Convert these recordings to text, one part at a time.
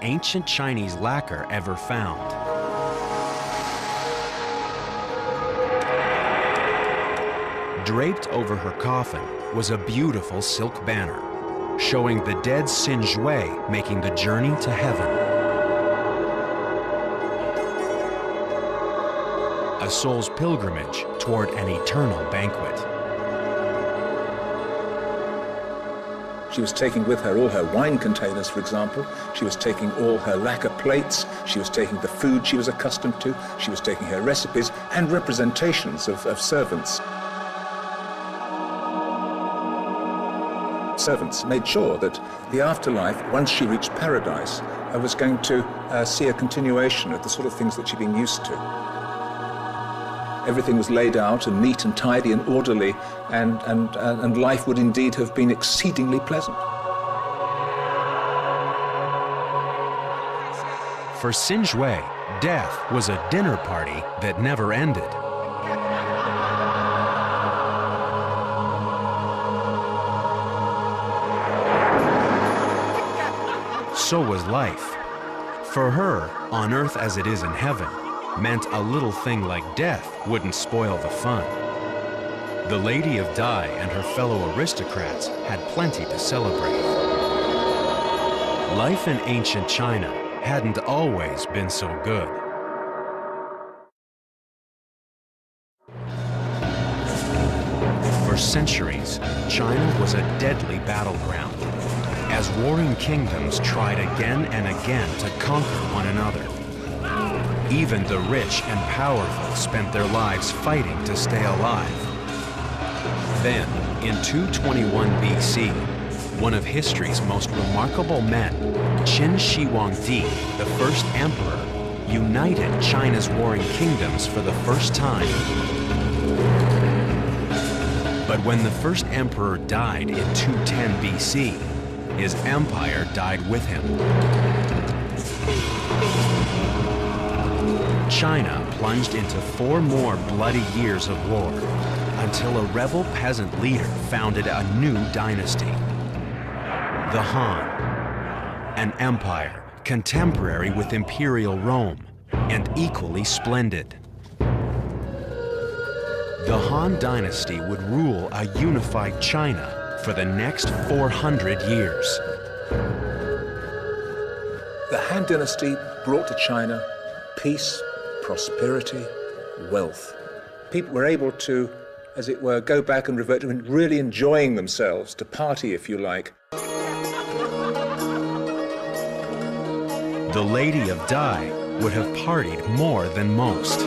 ancient Chinese lacquer ever found. Draped over her coffin was a beautiful silk banner, showing the dead Xin Zhui making the journey to heaven. A soul's pilgrimage toward an eternal banquet. She was taking with her all her wine containers, for example. She was taking all her lacquer plates. She was taking the food she was accustomed to. She was taking her recipes and representations of servants. Servants made sure that the afterlife, once she reached paradise, was going to see a continuation of the sort of things that she'd been used to. Everything was laid out and neat and tidy and orderly, and life would indeed have been exceedingly pleasant. For Xin Zhui, death was a dinner party that never ended. So was life. For her, on earth as it is in heaven, meant a little thing like death wouldn't spoil the fun. The Lady of Dai and her fellow aristocrats had plenty to celebrate. Life in ancient China hadn't always been so good. For centuries, China was a deadly battleground, as warring kingdoms tried again and again to conquer one another. Even the rich and powerful spent their lives fighting to stay alive. Then, in 221 BC, one of history's most remarkable men, Qin Shi Huangdi, the first emperor, united China's warring kingdoms for the first time. But when the first emperor died in 210 BC, his empire died with him. China plunged into 4 more bloody years of war until a rebel peasant leader founded a new dynasty, the Han, an empire contemporary with imperial Rome and equally splendid. The Han dynasty would rule a unified China for the next 400 years. The Han dynasty brought to China peace, prosperity, wealth. People were able to, as it were, go back and revert to really enjoying themselves, to party, if you like. The Lady of Dai would have partied more than most,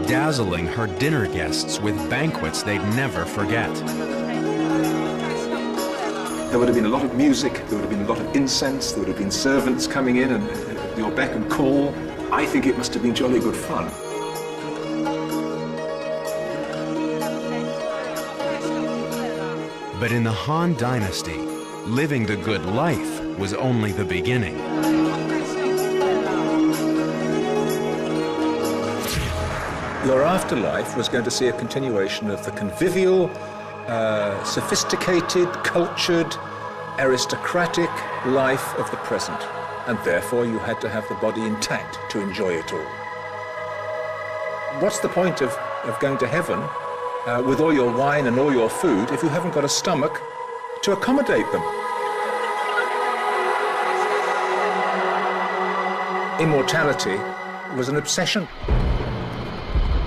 dazzling her dinner guests with banquets they'd never forget. There would have been a lot of music, there would have been a lot of incense, there would have been servants coming in and your beck and call. I think it must have been jolly good fun. But in the Han dynasty, living the good life was only the beginning. Your afterlife was going to see a continuation of the convivial, sophisticated, cultured, aristocratic life of the present. And therefore you had to have the body intact to enjoy it all. What's the point of going to heaven with all your wine and all your food if you haven't got a stomach to accommodate them? Immortality was an obsession.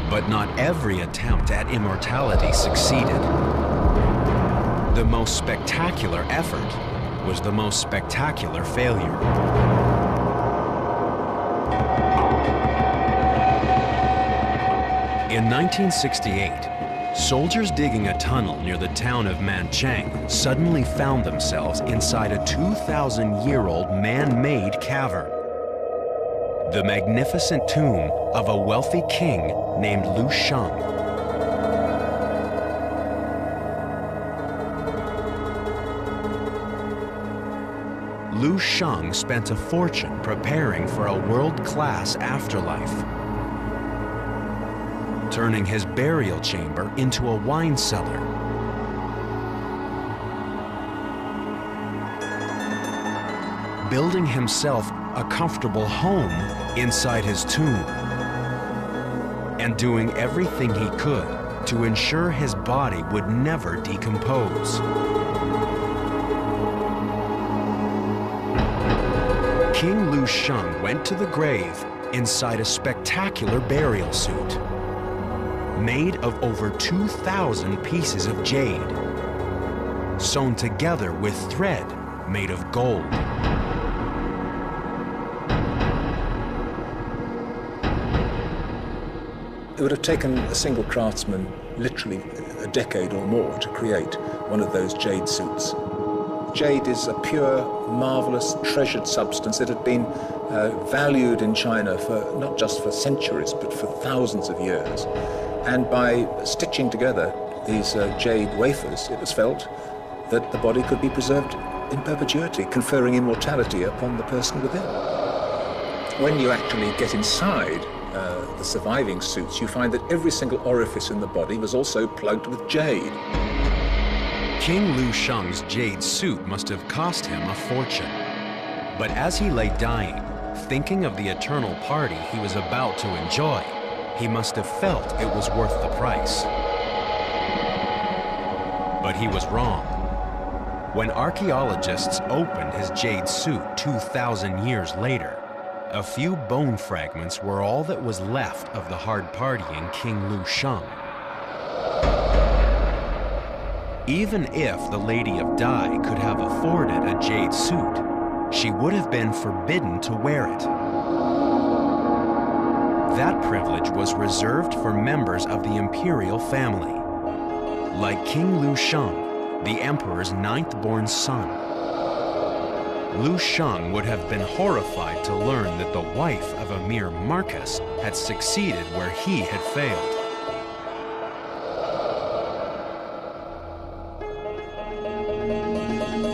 But not every attempt at immortality succeeded. The most spectacular effort was the most spectacular failure. In 1968, soldiers digging a tunnel near the town of Manchang suddenly found themselves inside a 2,000-year-old man-made cavern. The magnificent tomb of a wealthy king named Lu Sheng. Lu Sheng spent a fortune preparing for a world-class afterlife, turning his burial chamber into a wine cellar. building himself a comfortable home inside his tomb, and doing everything he could to ensure his body would never decompose. King Lu Sheng went to the grave inside a spectacular burial suit, made of over 2,000 pieces of jade, sewn together with thread made of gold. It would have taken a single craftsman literally a decade or more to create one of those jade suits. Jade is a pure, marvelous, treasured substance that had been valued in China for not just for centuries, but for thousands of years. And by stitching together these jade wafers, it was felt that the body could be preserved in perpetuity, conferring immortality upon the person within. When you actually get inside the surviving suits, you find that every single orifice in the body was also plugged with jade. King Lu Sheng's jade suit must have cost him a fortune. But as he lay dying, thinking of the eternal party he was about to enjoy, he must have felt it was worth the price. But he was wrong. When archaeologists opened his jade suit 2,000 years later, a few bone fragments were all that was left of the hard-partying King Lu Sheng. Even if the Lady of Dai could have afforded a jade suit, she would have been forbidden to wear it. That privilege was reserved for members of the imperial family, like King Lu Sheng, the emperor's ninth-born son. Lu Sheng would have been horrified to learn that the wife of Emir Marcus had succeeded where he had failed.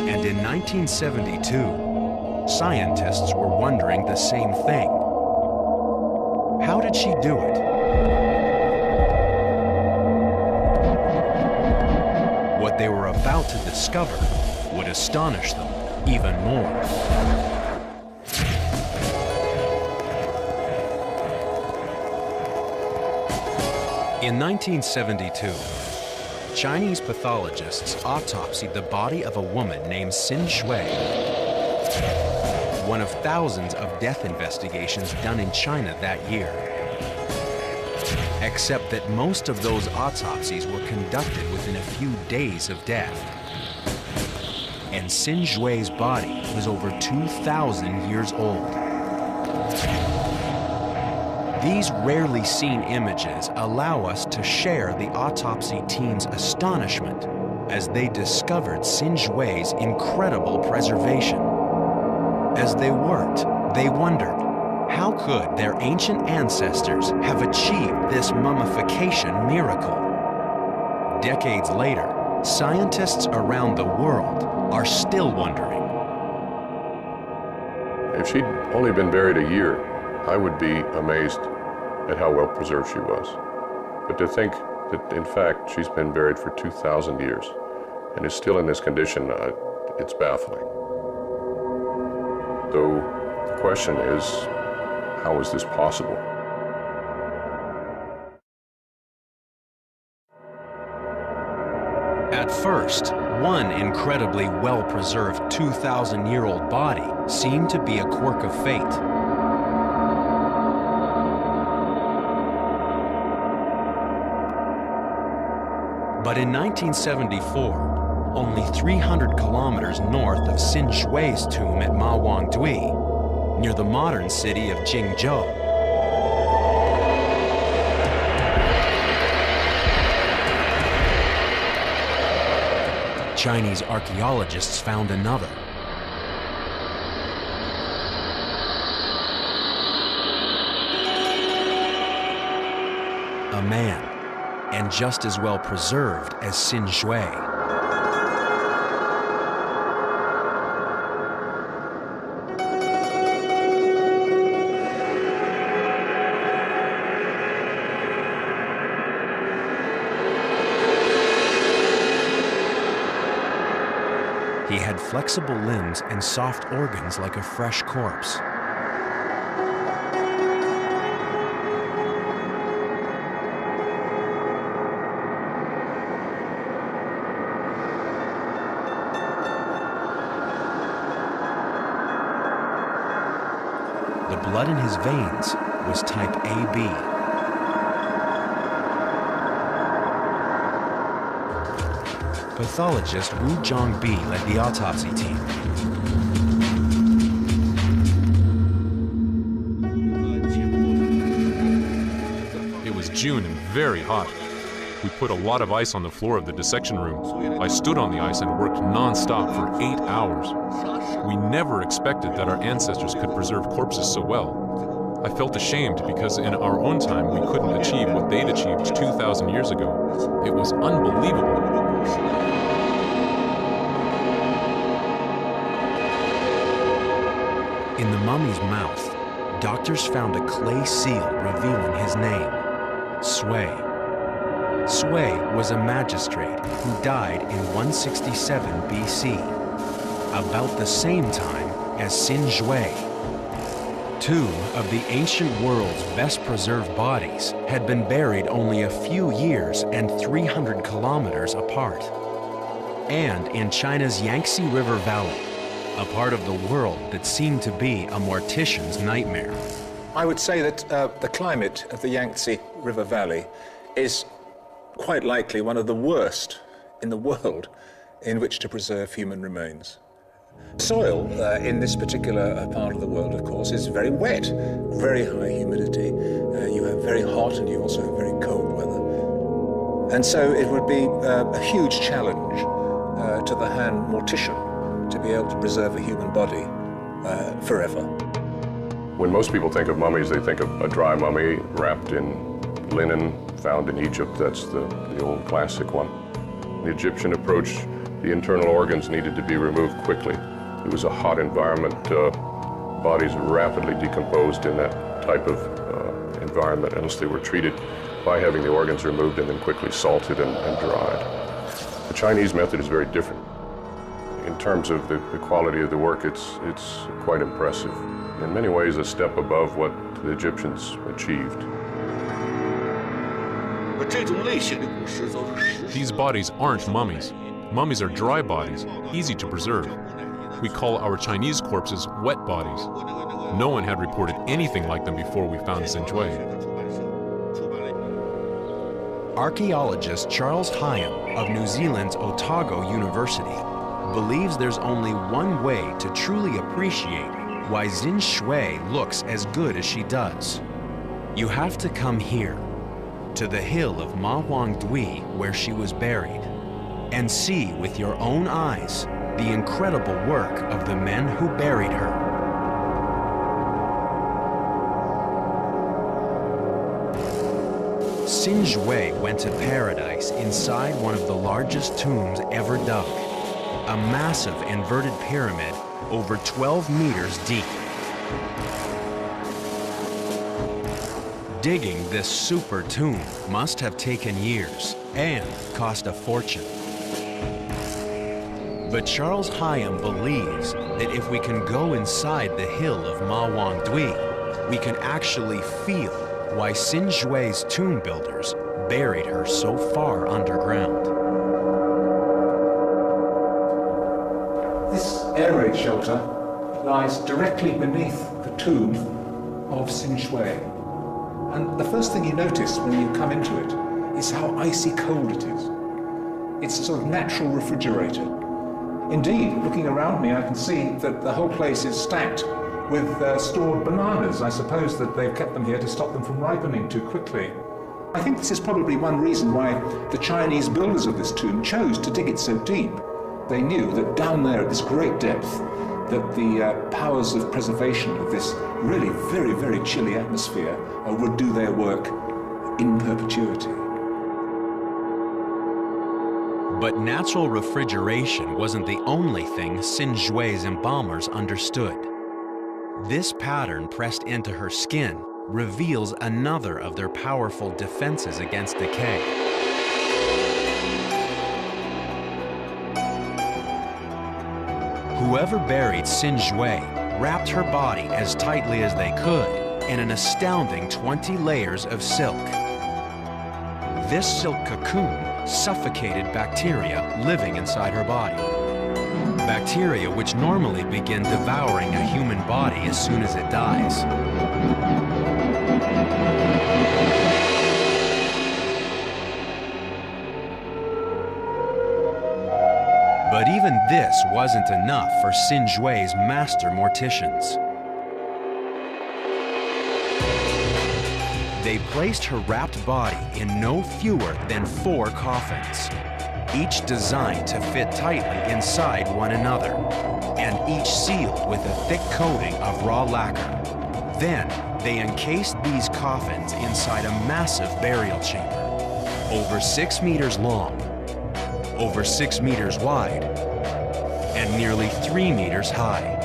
And in 1972, scientists were wondering the same thing. How did she do it? What they were about to discover would astonish them even more. In 1972, Chinese pathologists autopsied the body of a woman named Xin Shui, one of thousands of death investigations done in China that year. Except that most of those autopsies were conducted within a few days of death. And Xin Shui's body was over 2,000 years old. These rarely seen images allow us to share the autopsy team's astonishment as they discovered Xin Shui's incredible preservation. As they worked, they wondered, how could their ancient ancestors have achieved this mummification miracle? Decades later, scientists around the world are still wondering. If she'd only been buried a year, I would be amazed at how well preserved she was. But to think that, in fact, she's been buried for 2,000 years and is still in this condition, it's baffling. Though the question is, how is this possible? At first, one incredibly well-preserved 2,000-year-old body seemed to be a quirk of fate. But in 1974, only 300 kilometers north of Xin Shui's tomb at Mawangdui, near the modern city of Jingzhou, Chinese archaeologists found another. A man, and just as well preserved as Xin Shui. He had flexible limbs and soft organs like a fresh corpse. The blood in his veins was type AB. Pathologist Wu Zhongbi led the autopsy team. It was June and very hot. We put a lot of ice on the floor of the dissection room. I stood on the ice and worked non-stop for 8 hours. We never expected that our ancestors could preserve corpses so well. I felt ashamed because in our own time we couldn't achieve what they'd achieved 2,000 years ago. It was unbelievable. In the mummy's mouth, doctors found a clay seal revealing his name, Sui. Sui was a magistrate who died in 167 BC, about the same time as Xin Shui. Two of the ancient world's best-preserved bodies had been buried only a few years and 300 kilometers apart. And in China's Yangtze River Valley, a part of the world that seemed to be a mortician's nightmare. I would say that the climate of the Yangtze River Valley is quite likely one of the worst in the world in which to preserve human remains. Soil in this particular part of the world, of course, is very wet, very high humidity. You have very hot and you also have very cold weather. And so it would be a huge challenge to the Han mortician to be able to preserve a human body forever. When most people think of mummies, they think of a dry mummy wrapped in linen found in Egypt. That's the old classic one. The Egyptian approach, the internal organs needed to be removed quickly. It was a hot environment. Bodies rapidly decomposed in that type of environment unless they were treated by having the organs removed and then quickly salted and dried. The Chinese method is very different. In terms of the quality of the work, it's quite impressive. In many ways, a step above what the Egyptians achieved. These bodies aren't mummies. Mummies are dry bodies, easy to preserve. We call our Chinese corpses wet bodies. No one had reported anything like them before we found Xin Shui. Archaeologist Charles Hyam of New Zealand's Otago University believes there's only one way to truly appreciate why Xin Shui looks as good as she does. You have to come here, to the hill of Ma Huangdui where she was buried, and see with your own eyes the incredible work of the men who buried her. Xin Shui went to paradise inside one of the largest tombs ever dug, a massive inverted pyramid over 12 meters deep. Digging this super tomb must have taken years and cost a fortune. But Charles Hyam believes that if we can go inside the hill of Ma Huangdui, we can actually feel why Xin Shui's tomb builders buried her so far underground. This air raid shelter lies directly beneath the tomb of Xin Shui. And the first thing you notice when you come into it is how icy cold it is. It's a sort of natural refrigerator. Indeed, looking around me, I can see that the whole place is stacked with stored bananas. I suppose that they've kept them here to stop them from ripening too quickly. I think this is probably one reason why the Chinese builders of this tomb chose to dig it so deep. They knew that down there at this great depth, that the powers of preservation of this really very, very chilly atmosphere would do their work in perpetuity. But natural refrigeration wasn't the only thing Xin Shui's embalmers understood. This pattern pressed into her skin reveals another of their powerful defenses against decay. Whoever buried Xin Jue wrapped her body as tightly as they could in an astounding 20 layers of silk. This silk cocoon suffocated bacteria living inside her body. Bacteria which normally begin devouring a human body as soon as it dies. But even this wasn't enough for Xin Jue's master morticians. They placed her wrapped body in no fewer than 4 coffins, each designed to fit tightly inside one another, and each sealed with a thick coating of raw lacquer. Then, they encased these coffins inside a massive burial chamber, over 6 meters long, over 6 meters wide, and nearly 3 meters high.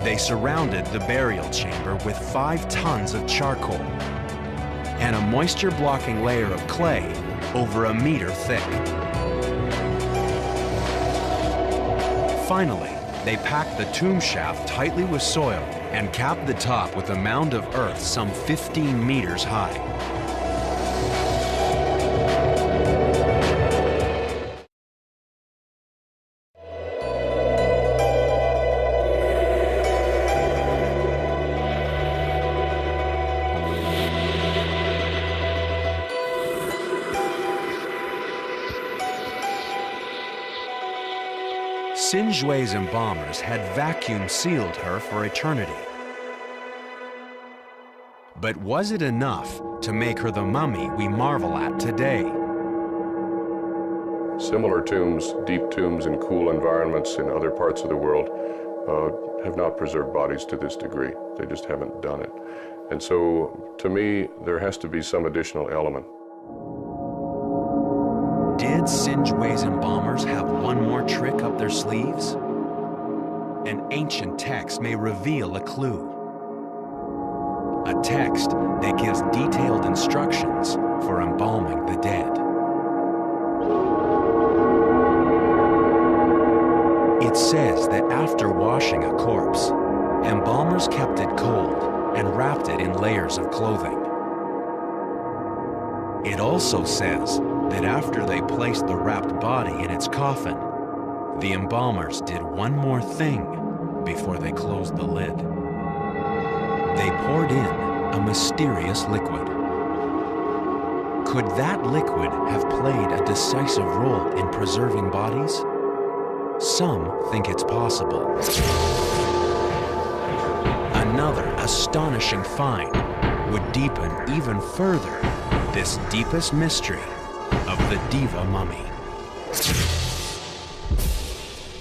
They surrounded the burial chamber with 5 tons of charcoal and a moisture-blocking layer of clay over 1 meter thick. Finally, they packed the tomb shaft tightly with soil and capped the top with a mound of earth some 15 meters high. Xin Jue's embalmers had vacuum sealed her for eternity. But was it enough to make her the mummy we marvel at today? Similar tombs, deep tombs in cool environments in other parts of the world, have not preserved bodies to this degree. They just haven't done it. And so, to me, there has to be some additional element. Did Xin Jue's embalmers have one more trick up their sleeves? An ancient text may reveal a clue. A text that gives detailed instructions for embalming the dead. It says that after washing a corpse, embalmers kept it cold and wrapped it in layers of clothing. It also says that after they placed the wrapped body in its coffin, the embalmers did one more thing before they closed the lid. They poured in a mysterious liquid. Could that liquid have played a decisive role in preserving bodies? Some think it's possible. Another astonishing find would deepen even further this deepest mystery of the Diva mummy.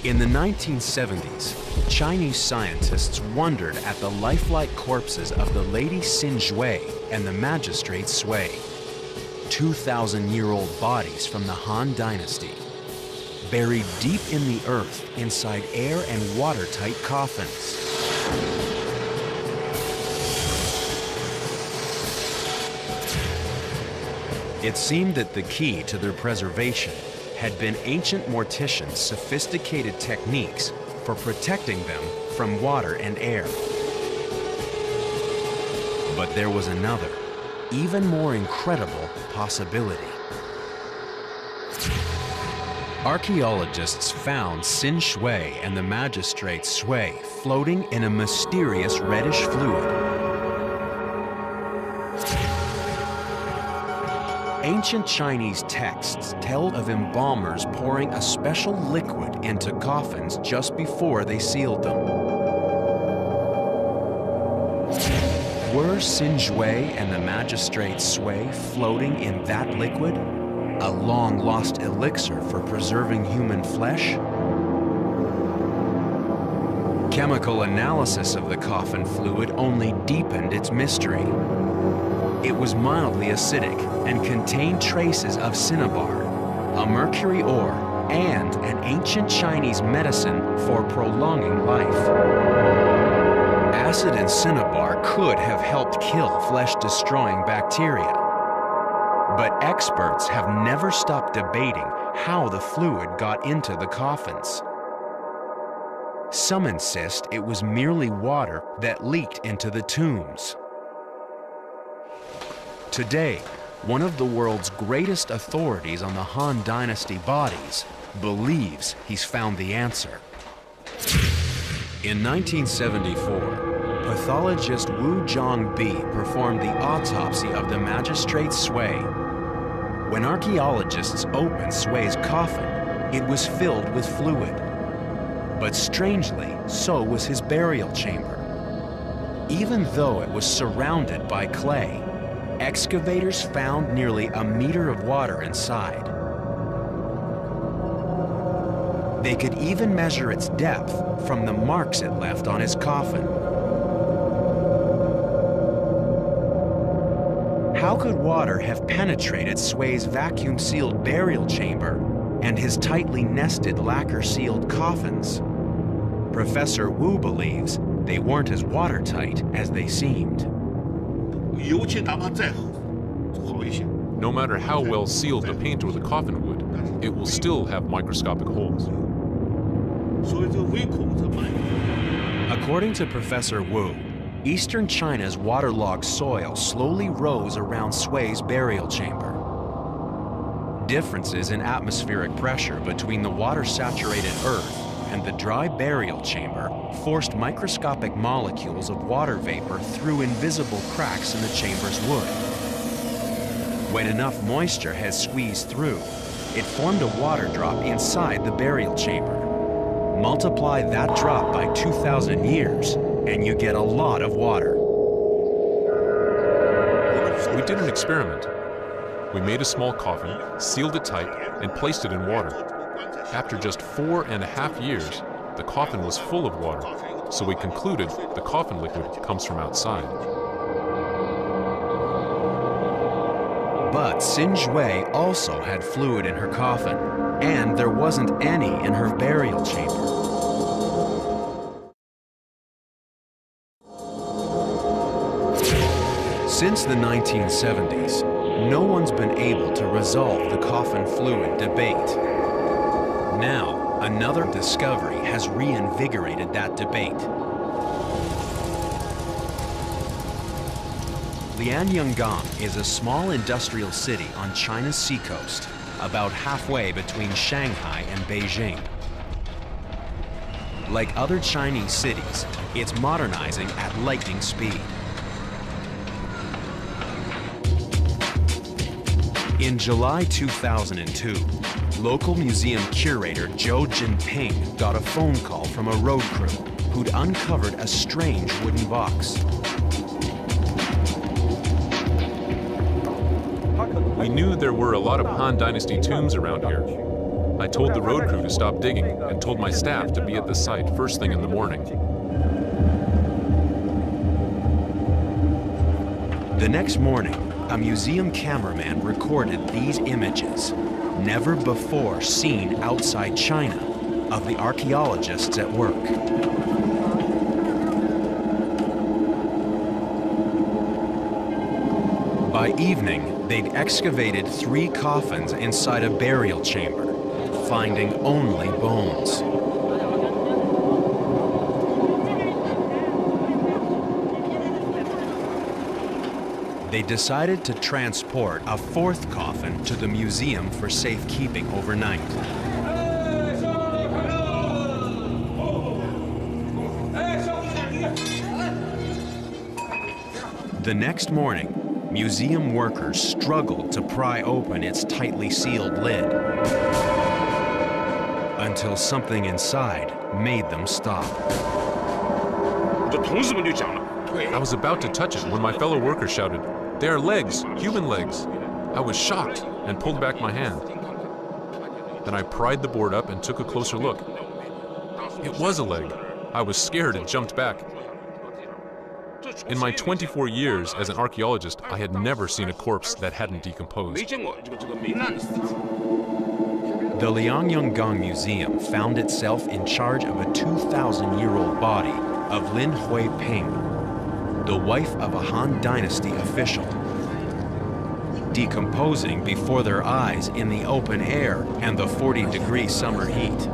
In the 1970s, Chinese scientists wondered at the lifelike corpses of the Lady Xin Jue and the Magistrate Sui, 2,000-year-old bodies from the Han Dynasty, buried deep in the earth inside air and watertight coffins. It seemed that the key to their preservation had been ancient morticians' sophisticated techniques for protecting them from water and air. But there was another, even more incredible possibility. Archaeologists found Xin Jue and the Magistrate Sui floating in a mysterious reddish fluid. Ancient Chinese texts tell of embalmers pouring a special liquid into coffins just before they sealed them. Were Xin Jue and the Magistrate Sui floating in that liquid? A long-lost elixir for preserving human flesh? Chemical analysis of the coffin fluid only deepened its mystery. It was mildly acidic and contained traces of cinnabar, a mercury ore, and an ancient Chinese medicine for prolonging life. Acid and cinnabar could have helped kill flesh-destroying bacteria. But experts have never stopped debating how the fluid got into the coffins. Some insist it was merely water that leaked into the tombs. Today, one of the world's greatest authorities on the Han Dynasty bodies believes he's found the answer. In 1974, pathologist Wu Zhongbi performed the autopsy of the magistrate Sui. When archaeologists opened Sui's coffin, it was filled with fluid. But strangely, so was his burial chamber. Even though it was surrounded by clay, excavators found nearly a meter of water inside. They could even measure its depth from the marks it left on his coffin. How could water have penetrated Sui's vacuum-sealed burial chamber and his tightly nested lacquer-sealed coffins? Professor Wu believes they weren't as watertight as they seemed. No matter how well sealed the paint or the coffin would, it will still have microscopic holes. According to Professor Wu, eastern China's waterlogged soil slowly rose around Sui's burial chamber. Differences in atmospheric pressure between the water-saturated earth and the dry burial chamber forced microscopic molecules of water vapor through invisible cracks in the chamber's wood. When enough moisture has squeezed through, it formed a water drop inside the burial chamber. Multiply that drop by 2,000 years, and you get a lot of water. We did an experiment. We made a small coffin, sealed it tight, and placed it in water. After just 4.5 years, the coffin was full of water, so we concluded the coffin liquid comes from outside. But Xin Jue also had fluid in her coffin, and there wasn't any in her burial chamber. Since the 1970s, no one's been able to resolve the coffin fluid debate. Now, another discovery has reinvigorated that debate. Lianyungang is a small industrial city on China's seacoast, about halfway between Shanghai and Beijing. Like other Chinese cities, it's modernizing at lightning speed. In July 2002, local museum curator Zhou Jinping got a phone call from a road crew who'd uncovered a strange wooden box. We knew there were a lot of Han Dynasty tombs around here. I told the road crew to stop digging and told my staff to be at the site first thing in the morning. The next morning, a museum cameraman recorded these images, never before seen outside China, of the archaeologists at work. By evening, they'd excavated 3 coffins inside a burial chamber, finding only bones. They decided to transport a 4th coffin to the museum for safekeeping overnight. The next morning, museum workers struggled to pry open its tightly sealed lid, until something inside made them stop. I was about to touch it when my fellow worker shouted, "They are legs, human legs." I was shocked and pulled back my hand. Then I pried the board up and took a closer look. It was a leg. I was scared and jumped back. In my 24 years as an archaeologist, I had never seen a corpse that hadn't decomposed. The Lianyungang Museum found itself in charge of a 2,000-year-old body of Lin Huiping, the wife of a Han Dynasty official, decomposing before their eyes in the open air and the 40-degree summer heat.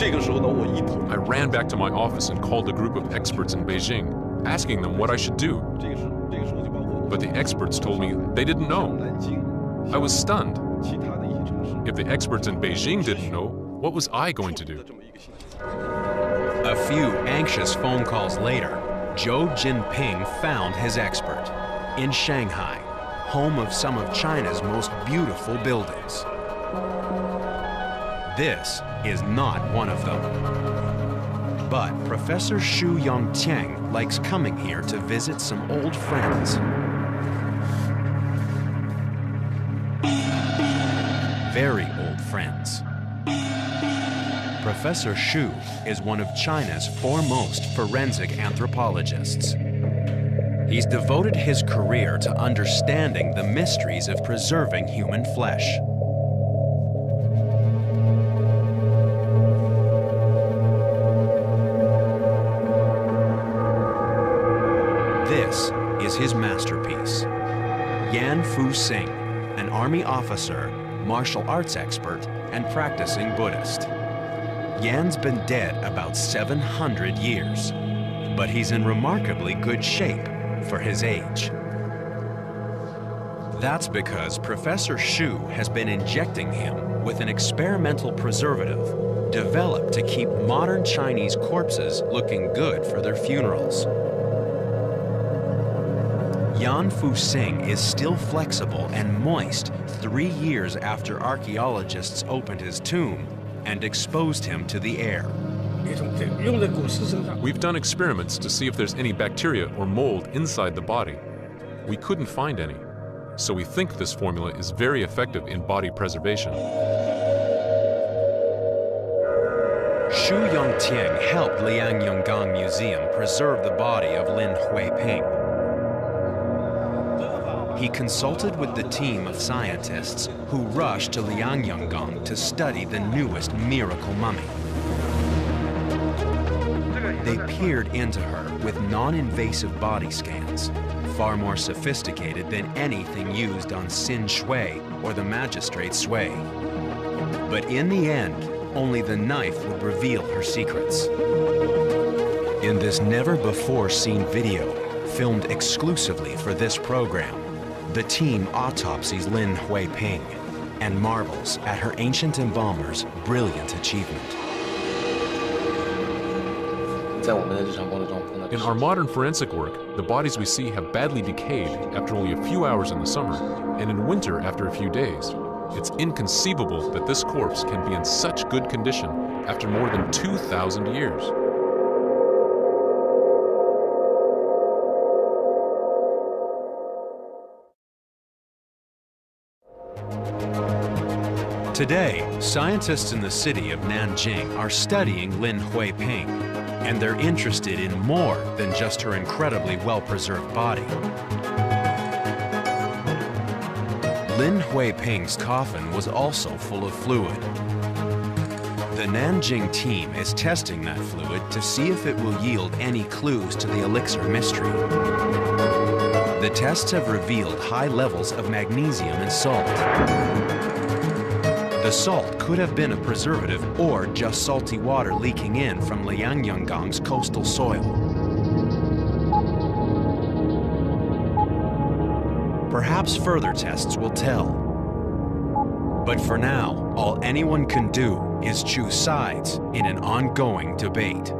I ran back to my office and called a group of experts in Beijing, asking them what I should do. But the experts told me they didn't know. I was stunned. If the experts in Beijing didn't know, what was I going to do? A few anxious phone calls later, Zhou Jinping found his expert in Shanghai, home of some of China's most beautiful buildings. This is not one of them. But Professor Xu Yongtiang likes coming here to visit some old friends. Very old friends. Professor Xu is one of China's foremost forensic anthropologists. He's devoted his career to understanding the mysteries of preserving human flesh. This is his masterpiece. Yan Fu-Sing, an army officer, martial arts expert, and practicing Buddhist. Yan's been dead about 700 years, but he's in remarkably good shape for his age. That's because Professor Xu has been injecting him with an experimental preservative developed to keep modern Chinese corpses looking good for their funerals. Yan Fu-Sing is still flexible and moist 3 years after archaeologists opened his tomb and exposed him to the air. We've done experiments to see if there's any bacteria or mold inside the body. We couldn't find any, so we think this formula is very effective in body preservation. Xu Yongtiang helped Liangyonggang Museum preserve the body of Lin Huiping. He consulted with the team of scientists who rushed to Liangyonggang to study the newest miracle mummy. They peered into her with non-invasive body scans, far more sophisticated than anything used on Xin Shui or the magistrate Sui. But in the end, only the knife would reveal her secrets. In this never-before-seen video, filmed exclusively for this program, the team autopsies Lin Huiping and marvels at her ancient embalmer's brilliant achievement. In our modern forensic work, the bodies we see have badly decayed after only a few hours in the summer, and in winter after a few days. It's inconceivable that this corpse can be in such good condition after more than 2,000 years. Today, scientists in the city of Nanjing are studying Lin Huiping, and they're interested in more than just her incredibly well-preserved body. Lin Huiping's coffin was also full of fluid. The Nanjing team is testing that fluid to see if it will yield any clues to the elixir mystery. The tests have revealed high levels of magnesium and salt. The salt could have been a preservative or just salty water leaking in from Liangyonggang's coastal soil. Perhaps further tests will tell. But for now, all anyone can do is choose sides in an ongoing debate.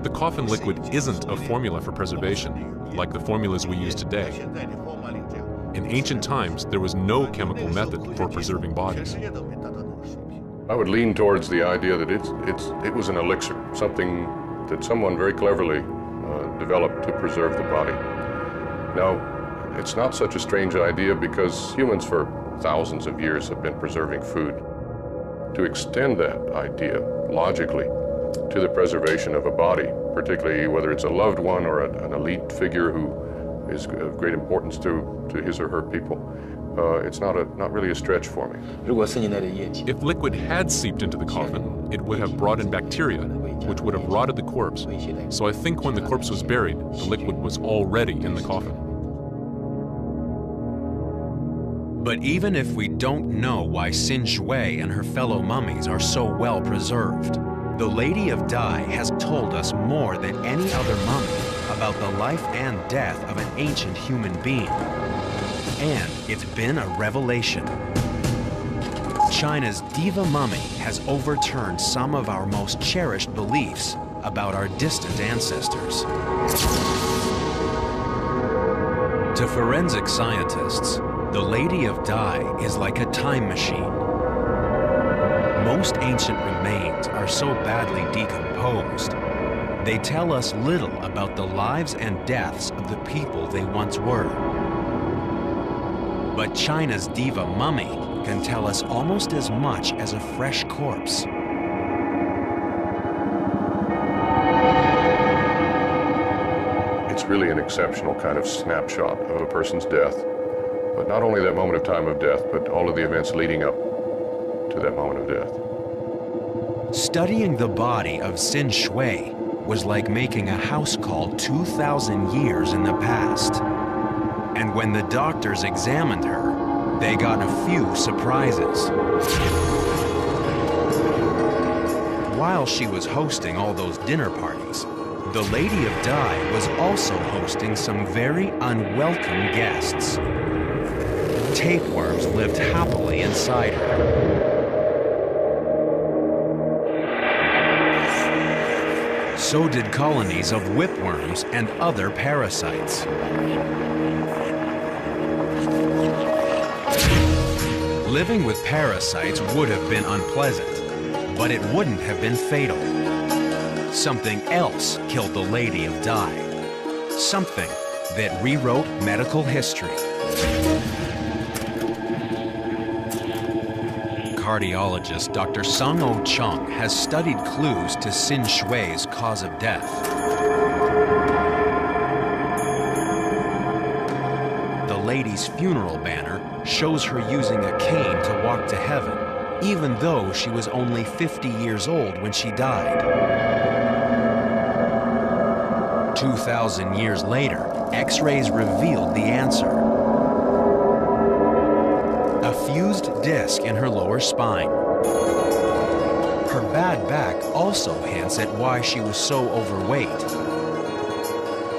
The coffin liquid isn't a formula for preservation, like the formulas we use today. In ancient times, there was no chemical method for preserving bodies. I would lean towards the idea that it was an elixir, something that someone very cleverly developed to preserve the body. Now, it's not such a strange idea because humans for thousands of years have been preserving food. To extend that idea logically to the preservation of a body, particularly whether it's a loved one or an elite figure who is of great importance to his or her people, it's not really a stretch for me. If liquid had seeped into the coffin, it would have brought in bacteria, which would have rotted the corpse. So I think when the corpse was buried, the liquid was already in the coffin. But even if we don't know why Xin Shui and her fellow mummies are so well preserved, the Lady of Dai has told us more than any other mummy about the life and death of an ancient human being. And it's been a revelation. China's diva mummy has overturned some of our most cherished beliefs about our distant ancestors. To forensic scientists, the Lady of Dai is like a time machine. Most ancient remains are so badly decomposed, they tell us little about the lives and deaths of the people they once were. But China's diva mummy can tell us almost as much as a fresh corpse. It's really an exceptional kind of snapshot of a person's death. But not only that moment of time of death, but all of the events leading up to that moment of death. Studying the body of Xin Shui was like making a house call 2,000 years in the past. And when the doctors examined her, they got a few surprises. While she was hosting all those dinner parties, the Lady of Dai was also hosting some very unwelcome guests. Tapeworms lived happily inside her. So did colonies of whipworms and other parasites. Living with parasites would have been unpleasant, but it wouldn't have been fatal. Something else killed the Lady of Dai. Something that rewrote medical history. Cardiologist Dr. Sung-Oh Chung has studied clues to Xin Shui's cause of death. The lady's funeral banner shows her using a cane to walk to heaven, even though she was only 50 years old when she died. 2,000 years later, X-rays revealed the answer. A fused disc in her lower spine. Her bad back also hints at why she was so overweight.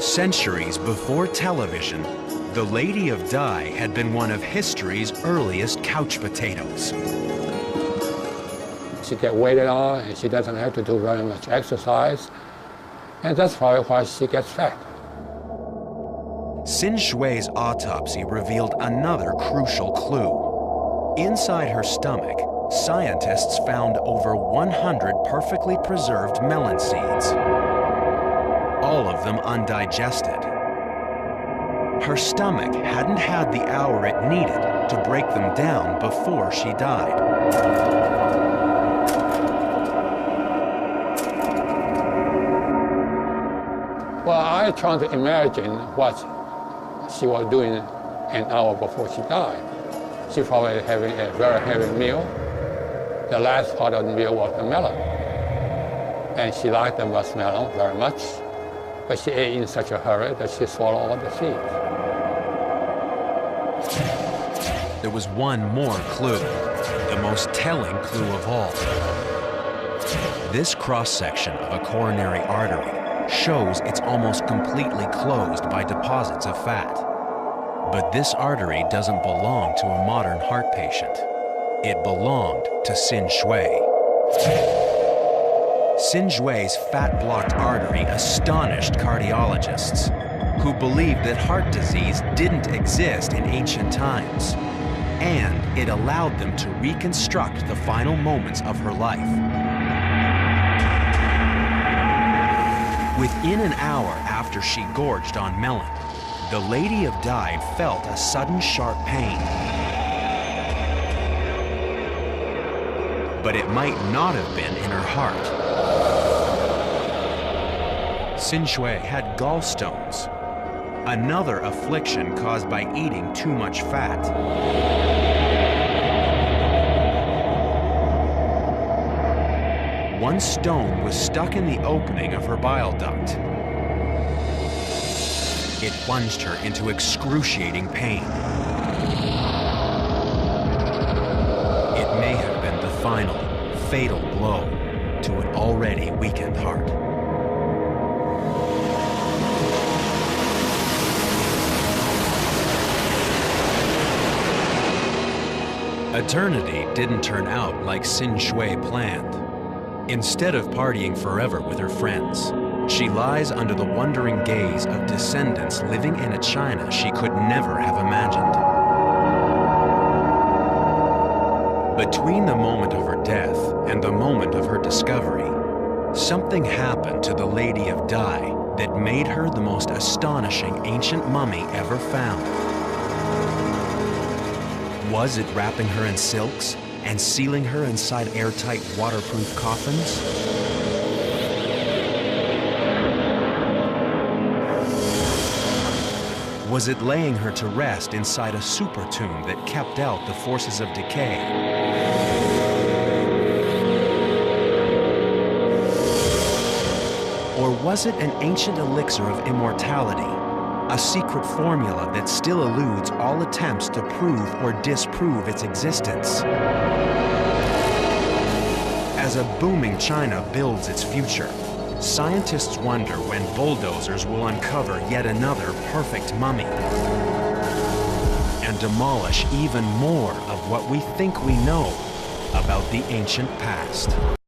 Centuries before television, the Lady of Dai had been one of history's earliest couch potatoes. She gets weighted on and she doesn't have to do very much exercise. And that's probably why she gets fat. Xin Shui's autopsy revealed another crucial clue. Inside her stomach, scientists found over 100 perfectly preserved melon seeds, all of them undigested. Her stomach hadn't had the hour it needed to break them down before she died. Well, I try to imagine what she was doing an hour before she died. She probably having a very heavy meal. The last part of the meal was the melon. And she liked the muskmelon very much, but she ate in such a hurry that she swallowed all the seeds. There was one more clue, the most telling clue of all. This cross-section of a coronary artery shows it's almost completely closed by deposits of fat. But this artery doesn't belong to a modern heart patient. It belonged to Xin Shui. Xin Shui's fat-blocked artery astonished cardiologists, who believed that heart disease didn't exist in ancient times, and it allowed them to reconstruct the final moments of her life. Within an hour after she gorged on melon, the Lady of Dai felt a sudden sharp pain. But it might not have been in her heart. Xin Shui had gallstones, another affliction caused by eating too much fat. One stone was stuck in the opening of her bile duct. It plunged her into excruciating pain. fatal blow to an already weakened heart. Eternity didn't turn out like Xin Shui planned. Instead of partying forever with her friends, she lies under the wondering gaze of descendants living in a China she could never have imagined. Between the moment of her death and the moment of her discovery, something happened to the Lady of Dai that made her the most astonishing ancient mummy ever found. Was it wrapping her in silks and sealing her inside airtight, waterproof coffins? Was it laying her to rest inside a super tomb that kept out the forces of decay? Or was it an ancient elixir of immortality, a secret formula that still eludes all attempts to prove or disprove its existence? As a booming China builds its future, scientists wonder when bulldozers will uncover yet another perfect mummy and demolish even more of what we think we know about the ancient past.